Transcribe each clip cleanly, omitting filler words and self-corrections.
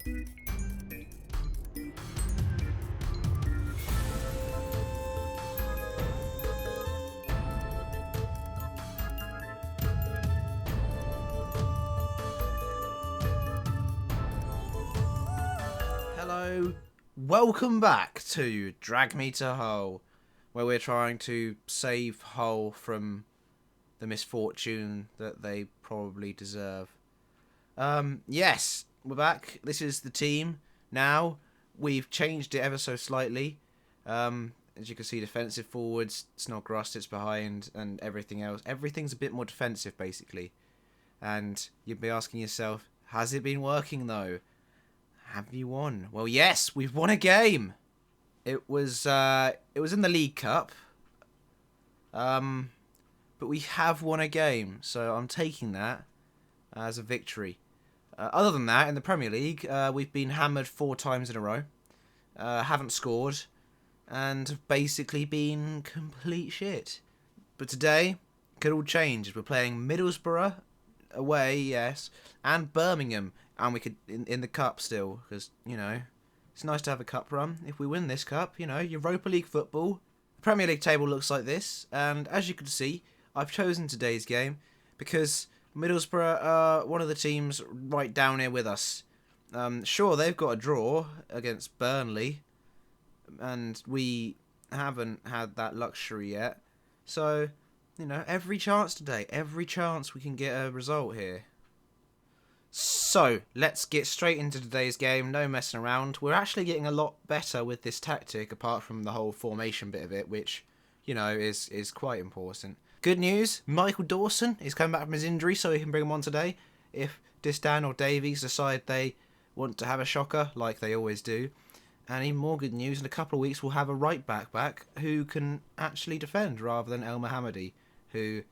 Hello, welcome back to Drag Me to Hull, where we're trying to save Hull from the misfortune that they probably deserve. Yes, we're back. This is the team now. We've changed it ever so slightly. As you can see, defensive forwards, Snodgrass sits behind, and everything else. Everything's a bit more defensive, basically. And you'd be asking yourself, has it been working though? Have you won? Well, yes, we've won a game. It was in the League Cup. But we have won a game, so I'm taking that as a victory. Other than that, in the Premier League, we've been hammered 4 times in a row. Haven't scored, and have basically been complete shit. But today, could all change. We're playing Middlesbrough away, yes, and Birmingham. And we could in the cup still, because, you know, it's nice to have a cup run. If we win this cup, you know, Europa League football. The Premier League table looks like this, and as you can see, I've chosen today's game because Middlesbrough are one of the teams right down here with us. Sure, they've got a draw against Burnley, and we haven't had that luxury yet. So, you know, every chance today, every chance we can get a result here. So, let's get straight into today's game, no messing around. We're actually getting a lot better with this tactic, apart from the whole formation bit of it, which, you know, is quite important. Good news, Michael Dawson is coming back from his injury, so we can bring him on today. If Distan or Davies decide they want to have a shocker, like they always do. And even more good news, in a couple of weeks we'll have a right back who can actually defend, rather than Elmohamatroll, who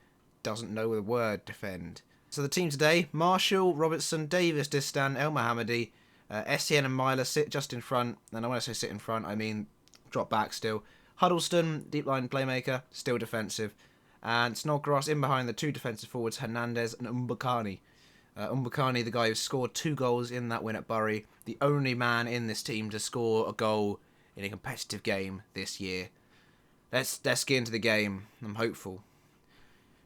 doesn't know the word defend. So the team today, Marshall, Robertson, Davis, Distan, Elmohamatroll, Essien and Myler sit just in front. And when I say sit in front, I mean drop back still. Huddleston, deep line playmaker, still defensive. And Snodgrass in behind the 2 defensive forwards, Hernandez and Mbakani. Mbakani, the guy who scored 2 goals in that win at Bury. The only man in this team to score a goal in a competitive game this year. Let's get into the game. I'm hopeful.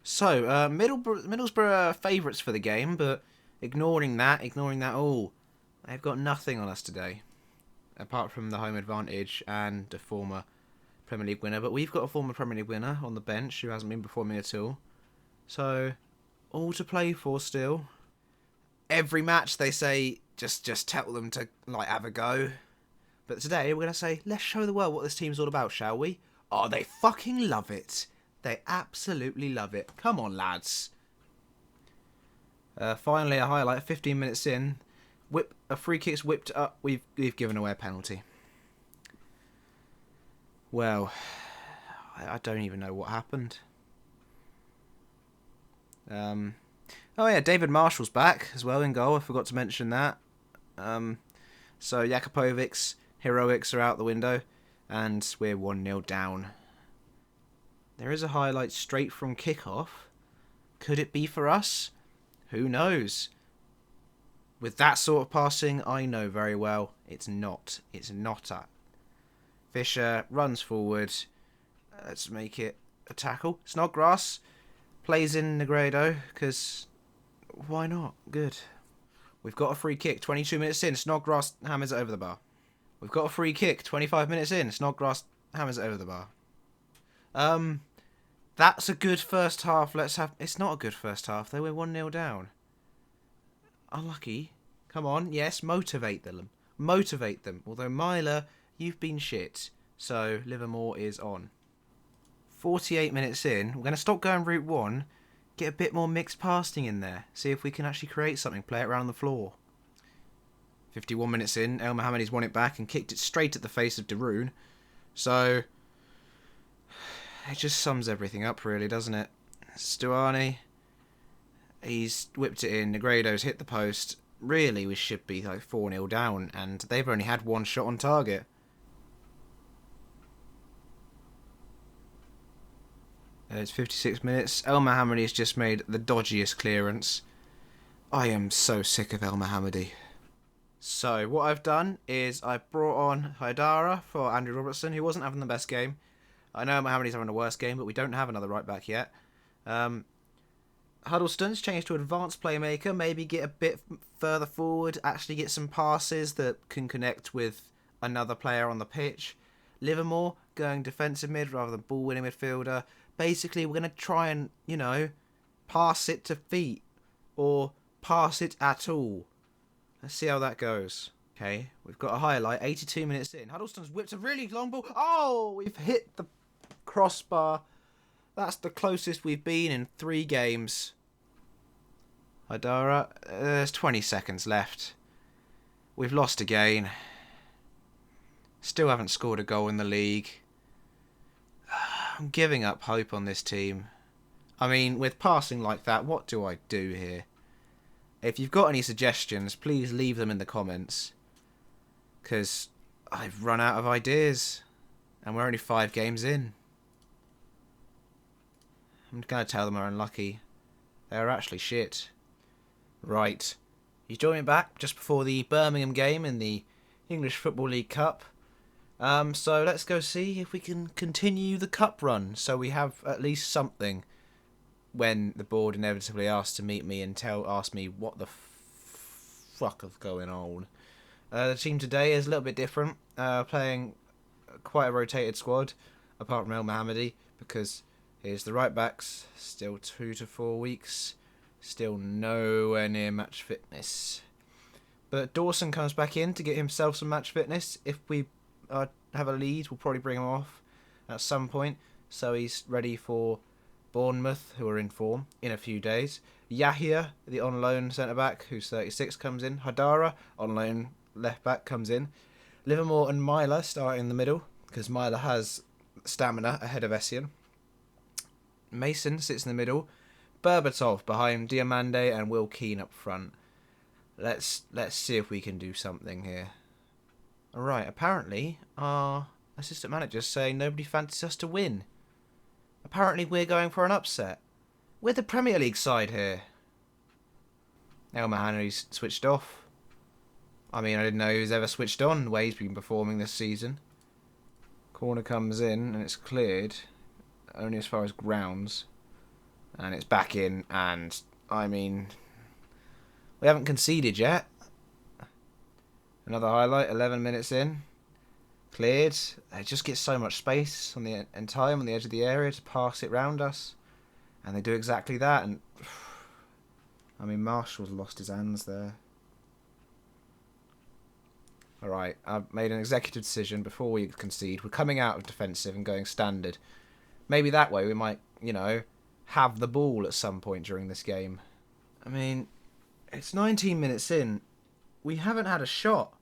So, Middlesbrough are favourites for the game, but ignoring that, they've got nothing on us today. Apart from the home advantage and a former Premier League winner. But we've got a former Premier League winner on the bench who hasn't been performing at all. So, all to play for still. Every match they say, just tell them to, like, have a go. But today we're going to say, let's show the world what this team's all about, shall we? Oh, they fucking love it. They absolutely love it. Come on, lads. Finally, a highlight. 15 minutes in, a free kick's whipped up. We've given away a penalty. Well, I don't even know what happened. Oh yeah, David Marshall's back as well in goal. I forgot to mention that. So Jakupovic's heroics are out the window, and we're 1-0 down. There is a highlight straight from kickoff. Could it be for us? Who knows? With that sort of passing, I know very well it's not. It's not a. Fisher runs forward. Let's make it a tackle. Snodgrass plays in Negredo, because why not? Good. We've got a free kick. 22 minutes in. Snodgrass hammers it over the bar. We've got a free kick. 25 minutes in. Snodgrass hammers it over the bar. That's a good first half. It's not a good first half, though. We're 1-0 down. Unlucky. Come on. Yes, motivate them. Motivate them. Although, Myler, you've been shit. So, Livermore is on. 48 minutes in. We're going to stop going route 1. Get a bit more mixed passing in there. See if we can actually create something. Play it around the floor. 51 minutes in. Elmohamatroll's won it back and kicked it straight at the face of Darun. So, it just sums everything up, really, doesn't it? Stuani, he's whipped it in. Negredo's hit the post. Really, we should be like 4-0 down, and they've only had 1 shot on target. It's 56 minutes. Elmohamatroll's just made the dodgiest clearance. I am so sick of Elmohamatroll. So what I've done is I brought on Haidara for Andrew Robertson, who wasn't having the best game. I know Mohammedy's having the worst game, but we don't have another right back yet. Huddlestone's changed to advanced playmaker, maybe get a bit further forward, actually get some passes that can connect with another player on the pitch. Livermore going defensive mid rather than ball winning midfielder. Basically, we're going to try and, pass it to feet or pass it at all. Let's see how that goes. Okay, we've got a highlight, 82 minutes in. Huddlestone's whipped a really long ball. Oh, we've hit the crossbar. That's the closest we've been in 3 games. Haidara, there's 20 seconds left. We've lost again. Still haven't scored a goal in the league. I'm giving up hope on this team. I mean, with passing like that, what do I do here? If you've got any suggestions, please leave them in the comments. Because I've run out of ideas. And we're only 5 games in. I'm going to tell them we're unlucky. They're actually shit. Right. You joined me back just before the Birmingham game in the English Football League Cup. So let's go see if we can continue the cup run. So we have at least something when the board inevitably asks to meet me and ask me what the fuck is going on. The team today is a little bit different, playing quite a rotated squad, apart from Elmohamatroll, because here's the right backs, still 2 to 4 weeks, still nowhere near match fitness. But Dawson comes back in to get himself some match fitness. If we have a lead, we'll probably bring him off at some point, so he's ready for Bournemouth, who are in form, in a few days. Yahya, the on-loan centre-back, who's 36, comes in. Haidara, on-loan left-back, comes in. Livermore and Myler start in the middle, because Myler has stamina ahead of Essien. Mason sits in the middle. Berbatov behind Diamande and Will Keane up front. Let's see if we can do something here. Alright, apparently our assistant manager's saying nobody fancies us to win. Apparently we're going for an upset. We're the Premier League side here. Elmohamatroll's switched off. I mean, I didn't know he was ever switched on the way he's been performing this season. Corner comes in and it's cleared. Only as far as grounds. And it's back in and, I mean, we haven't conceded yet. Another highlight, 11 minutes in. Cleared. They just get so much space and time on the edge of the area to pass it round us. And they do exactly that. And I mean, Marshall's lost his hands there. Alright, I've made an executive decision before we concede. We're coming out of defensive and going standard. Maybe that way we might, have the ball at some point during this game. I mean, it's 19 minutes in. We haven't had a shot.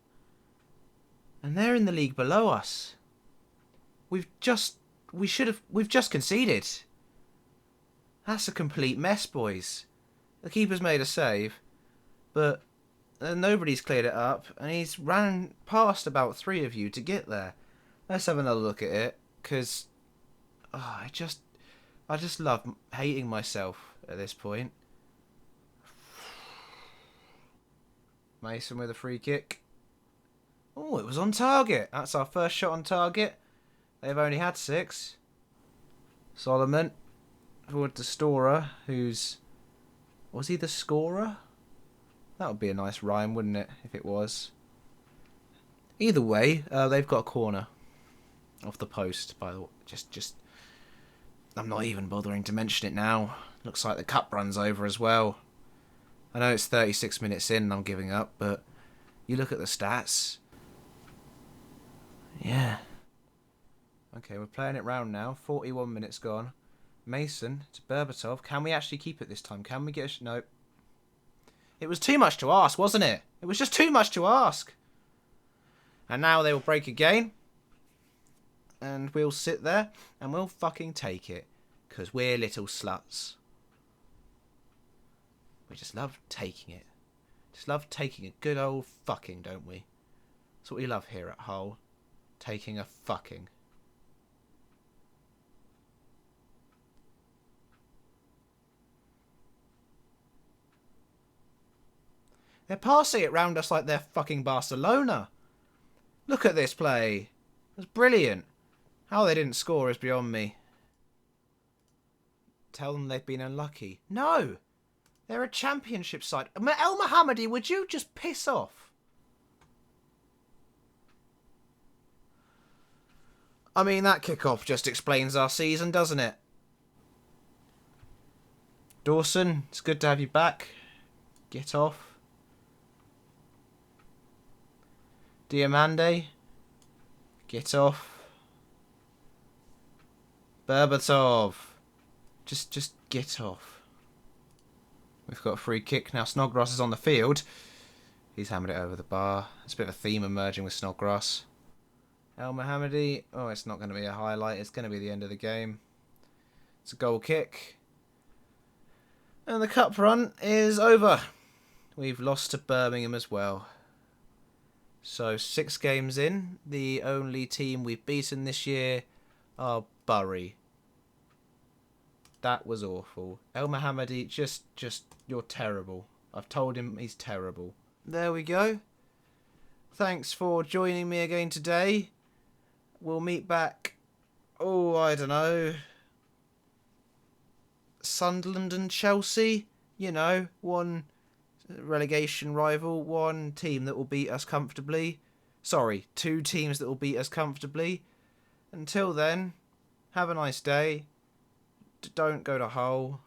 And they're in the league below us. We've just conceded. That's a complete mess, boys. The keeper's made a save, but nobody's cleared it up, and he's ran past about 3 of you to get there. Let's have another look at it, because I just love hating myself at this point. Mason with a free kick. Oh, it was on target. That's our first shot on target. They've only had 6. Solomon forward to Storer, who's... Was he the scorer? That would be a nice rhyme, wouldn't it, if it was. Either way, they've got a corner off the post, by the way. Just... I'm not even bothering to mention it now. Looks like the cup run's over as well. I know it's 36 minutes in and I'm giving up, but you look at the stats. Yeah. Okay, we're playing it round now. 41 minutes gone. Mason to Berbatov. Can we actually keep it this time? Can we get a... No. It was too much to ask, wasn't it? It was just too much to ask. And now they will break again. And we'll sit there and we'll fucking take it. Because we're little sluts. We just love taking it. Just love taking a good old fucking, don't we? That's what we love here at Hull. Taking a fucking. They're passing it round us like they're fucking Barcelona. Look at this play. It's brilliant. How they didn't score is beyond me. Tell them they've been unlucky. No! They're a championship side. Elmohamatroll, would you just piss off? I mean, that kickoff just explains our season, doesn't it? Dawson, it's good to have you back. Get off. Diamande, get off. Berbatov, just get off. We've got a free kick now. Snodgrass is on the field. He's hammered it over the bar. There's a bit of a theme emerging with Snodgrass. Elmohamatroll. Oh, it's not going to be a highlight. It's going to be the end of the game. It's a goal kick. And the cup run is over. We've lost to Birmingham as well. So 6 games in, the only team we've beaten this year are Bury. That was awful. Elmohamatroll, just you're terrible. I've told him he's terrible. There we go. Thanks for joining me again today. We'll meet back, I don't know, Sunderland and Chelsea. You know, one relegation rival, one team that will beat us comfortably. Sorry, 2 teams that will beat us comfortably. Until then, have a nice day. Don't go to Hull.